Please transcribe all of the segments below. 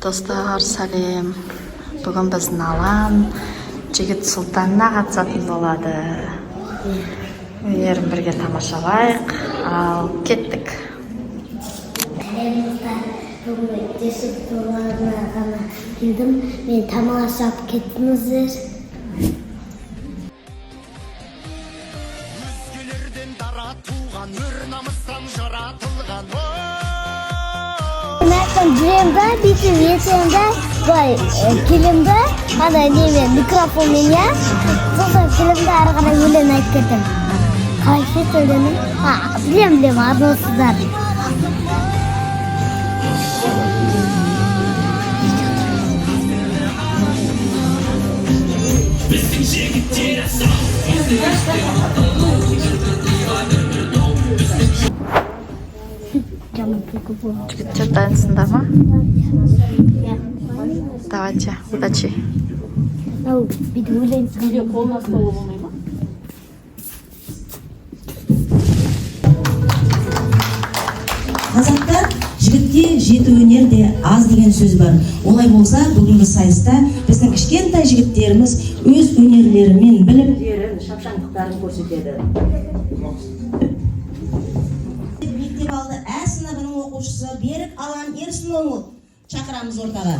Dostlar сәлем. Бүгін біздің алан жігіт сұлтанына қатысатын болады. Өнерін бірге тамашалайық. Ал кеттік. Бүгін десек долларына ғана келдім. Мен тамашалап кеттіңіздер. Өзгелерден дара туған, өр намыстан жаратылған. Мен жүремді, бүйтіп етемді, былай келемді, ана немен микрофонмен я, сосын келемді ары қарай өлең айтып кеттім. Қайсы өлеңім? Білем, арнасыздар. Жігіттер дайынсыңдар ма? Давайте, удачи. Бүйтіп өлең Қолына ұстауға болмай ма? Қазақта жігітке жеті өнер де аз деген сөз бар. Олай болса, бүгінгі сайыста біздің кішкентай жігіттеріміз өз өнерлерімен білімдерін, шапшаңдықтарын көрсетеді. Мектеп алды Ә сыныбының оқушысы Берік Алан Ерсінұлын шақырамыз ортаға.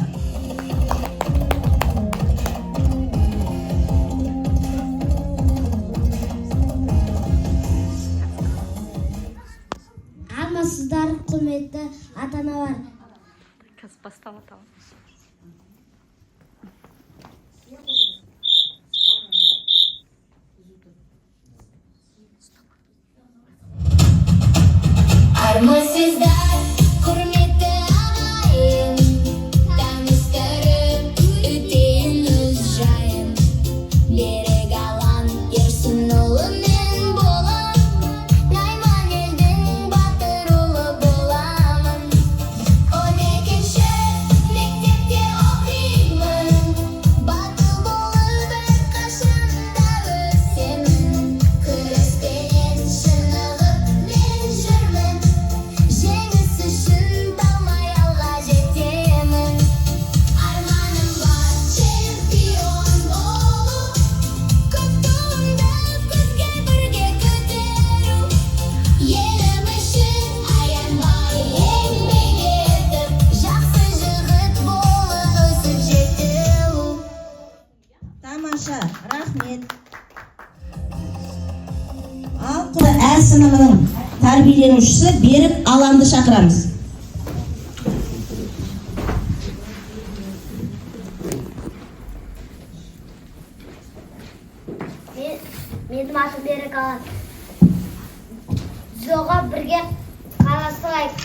Армысыздар, құрметті ата-аналар. Қазір бастап аталым. Армысыздар, құрметті ағайын, таныстырып өтейін өз жайын. Берік Алан Ерсінұлымен болам, Найман елдің батыр ұлы боламын. 12-ші мектепте оқимын, батыл болып әрқашанда өсемін. Күреспенен шынығып мен жүрмін, жеңіс үшін талмай алға жетемін. Арманым бар чемпион болу, көк туымды көкке бірге көтеру. Елім үшін аянбай еңбек етіп, жақсы жігіт болып өсіп жету. Тамаша, рахмет. Ал Ә сыныбының тәрбиеленушісі Берік Аланды шақырамыз. Менің атым Берік Алан. Жоға бірге қарастырайық.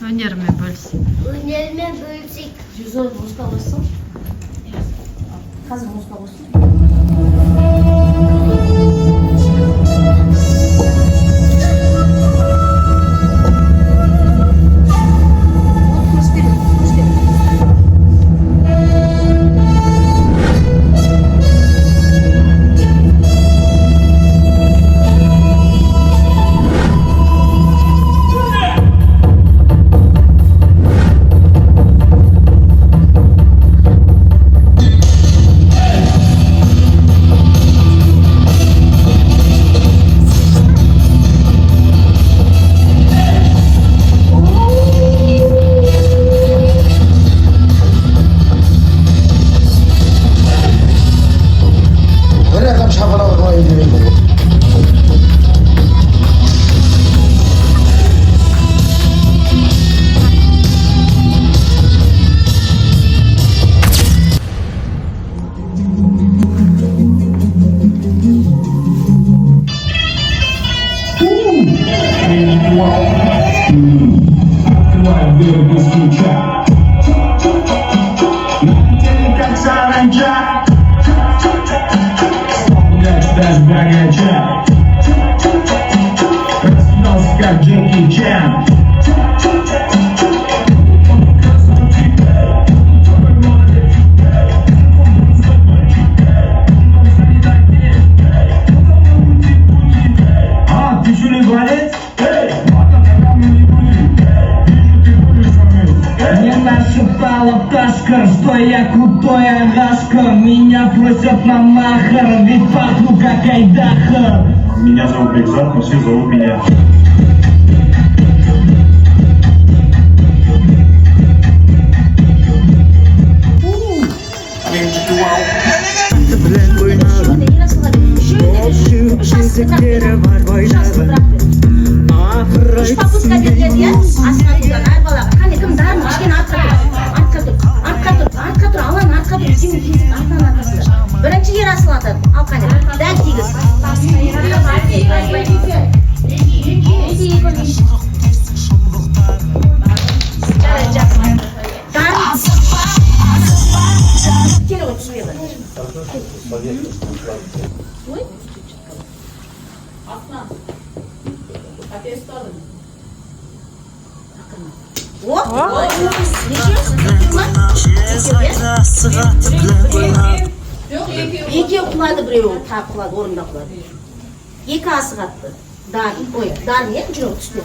Өнерімен бөліс. Өнермен бөлісейік. Жүзі музыка қойсын. Қазір музыка қойсын. Сашка, что я крутой агашка. Меня просят на махар, ведь пахну как айдаха. Меня зовут Бекзат, но все зовут меня. Үш попутка берген, иә? Астына тұрған әр балаға. Қане, кім дарын, кішкене артқа тұр, алан артқа тұр, сен кезік артынан атасыздар. Бірінші Ерасыл атады, ал қане, дәл тигіз. Келе ғой, түсіп еді. Екеу құлады, біреуі тап құлады, орында құлады. Екі асық атты. Дарын ек, жүрек түсті.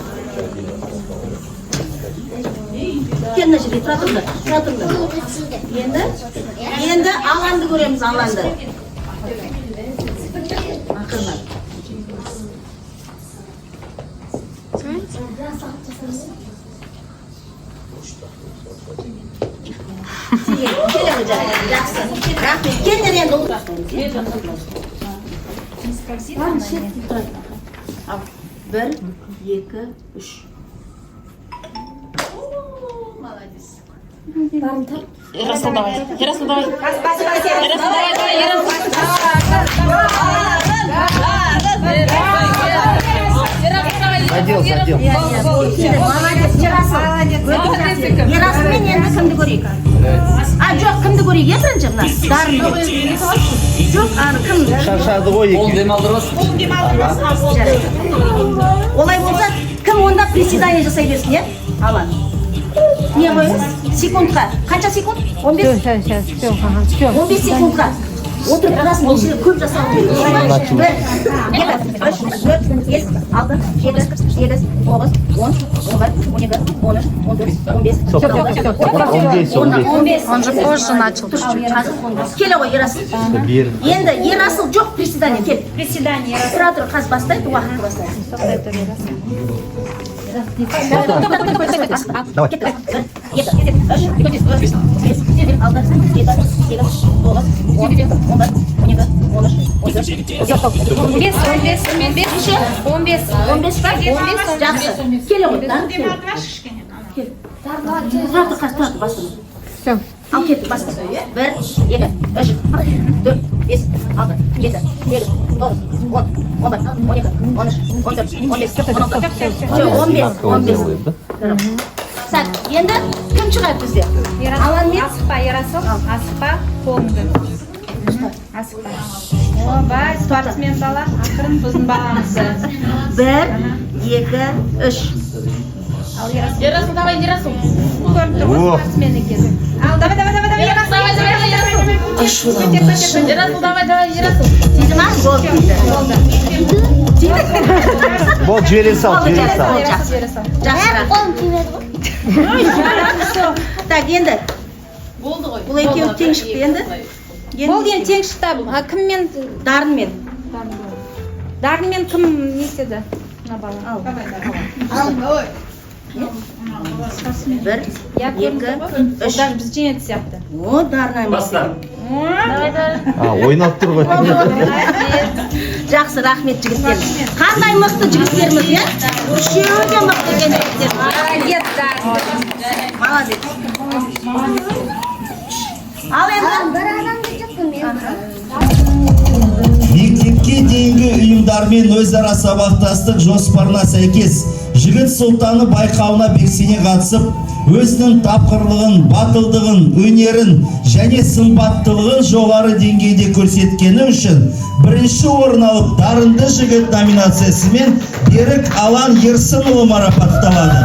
Келін жерге, тұра тұрыңдар. Енді аланды көреміз, аланды. Ақырман. Келдер енді отырақтың. Бір, екі, үш. Ерасыл, давай. Задел. Молодец, Ерасыл мен енді кімді көрейік? Жоқ, кімді көрейік, е, бірінші мына? Дарын. Жоқ, кім? Шаршады ғой екен. Ол демалдырыз. Олай болса, кім онда приседание жасай берсін, е? Алан. Не қойыңыз? Секундқа. Қанша секунд? 15? 15 секундқа. Отырып тұрасың, ол жерде көп жасау керек. 1, 2, 3, 4, 5, 6, 7, 8, 9, 10, 11, 12, 13, 14, 15. Он же позже начал. Келе ғой, Ерасыл. Енді Ерасыл жоқ, приседание, кел. Приседание. Тұра тұр, қаз бастайды, уақытты бастайды. Al ketdi, bas. 1, 2, 3, 4, 5, 6, 7, 8, 9, 10, 11, 12, 13, 14, 15, 15. Сәт, енді кім шығады бізде? Алан мен? Асықпа, Ерасыл. Асықпа, қолыңды. Асықпа. Бай, спортсмен бала, ақырын біздің бағамызды. 1, 2, 3. Ерасыл, давай, Ерасыл. Көріп тұр, спортсмен екен. Ал, давай, Ерасыл. Ерасыл, давай, Ерасыл. Тиді ма? Бол, жібере сал. Жақсы. Так, енді. Бұл екеуі тең шықты енді. Болды енді тең шықты. Кіммен? Дарынмен. Дарынмен кім неседі? Ал. 1, 2, 3. Даже біз жеңеді сияқты. О, Дарынай баста. Ойнап тұр ғой. Жақсы, рахмет жігіттер. Қандай мықты жігіттеріміз, е? Үшеуі де мықты екен жігіттер. Молодец. Ал енді. Мектепке дейінгі ұйымдармен өзара сабақтастық жоспарына сәйкес жігіт сұлтаны байқауына белсене қатысып, өзінің тапқырлығын, батылдығын, өнерін және сымбаттылығын жоғары деңгейде көрсеткені үшін бірінші орын алып дарынды жігіт номинациясымен Берік Алан Ерсынұлы марапатталады.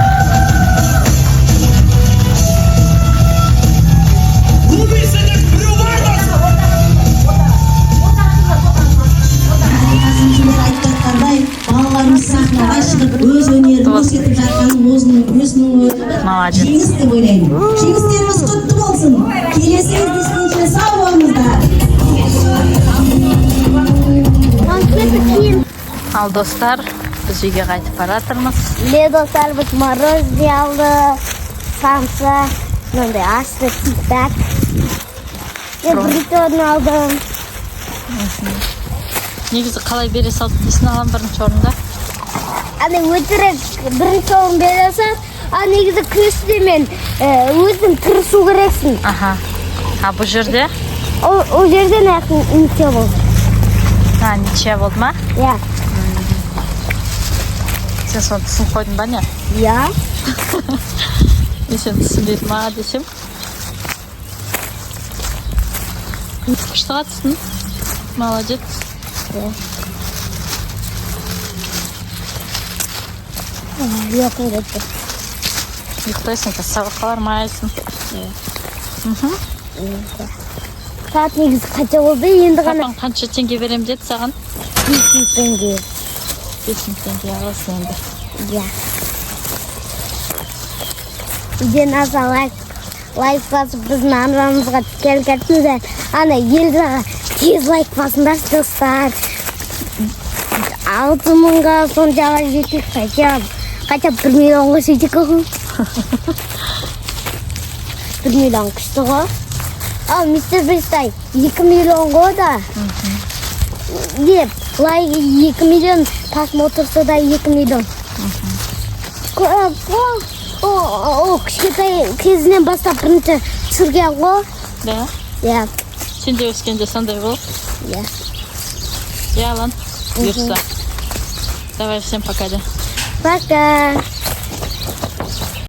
Балаларымыз сахнаға шығып өз өнерін көрсетіп жатқанын өзінің Молодец. жеңіс деп ойлаймын. Жеңістеріңіз құтты болсын. Келесі кездескенше сау болыңыздар. Ал достар, біз үйге қайтып бара жатырмыз. Міне достар, біз мороженое алды, самса, мынандай асты тик-так. Мен бритон алдым. Негізі қалай бере салды дейсің ағам бірінші орында? Аны өтірік бірінші орын бере салды, а негізі күресте мен өзің тырысу керексің. Аха. А бұл жерде? Ол жерден аяқтың ниче болды. А, ниче болды ма? Иә. Сен соны түсініп қойдың ба не? Иә. Мен сен түсінбейді ма десем? Күшті қатыстың. Молодец. Ұйқым кетті. Ұйықтайсың, сабаққа бармайсың. Саат негізі қанша болды, енді ғана Папаң қанша теңге берем деді саған? 500 теңге. 500 теңге аласың енді. Иә. Үйден аса лайк басып біздің арнамызға тікелі кеттіңіздер. Ана елзаға тез лайк басыңдар достар. 6000-ға соншаға жетек қача 1 миллионға сөйтек оқым. 1 миллион күшті ғой. Ал мистер Бестай 2 миллионға да. Деп, лайк 2 миллион, просмотрсы да 2 миллион. О, кішкентай кезінен бастап бірінші түсірген ғой. Да? Иә. Сен де өскенде сондай бол. Иә. Иә, лан. Бұйырса. Давай, всем пока да. Пока.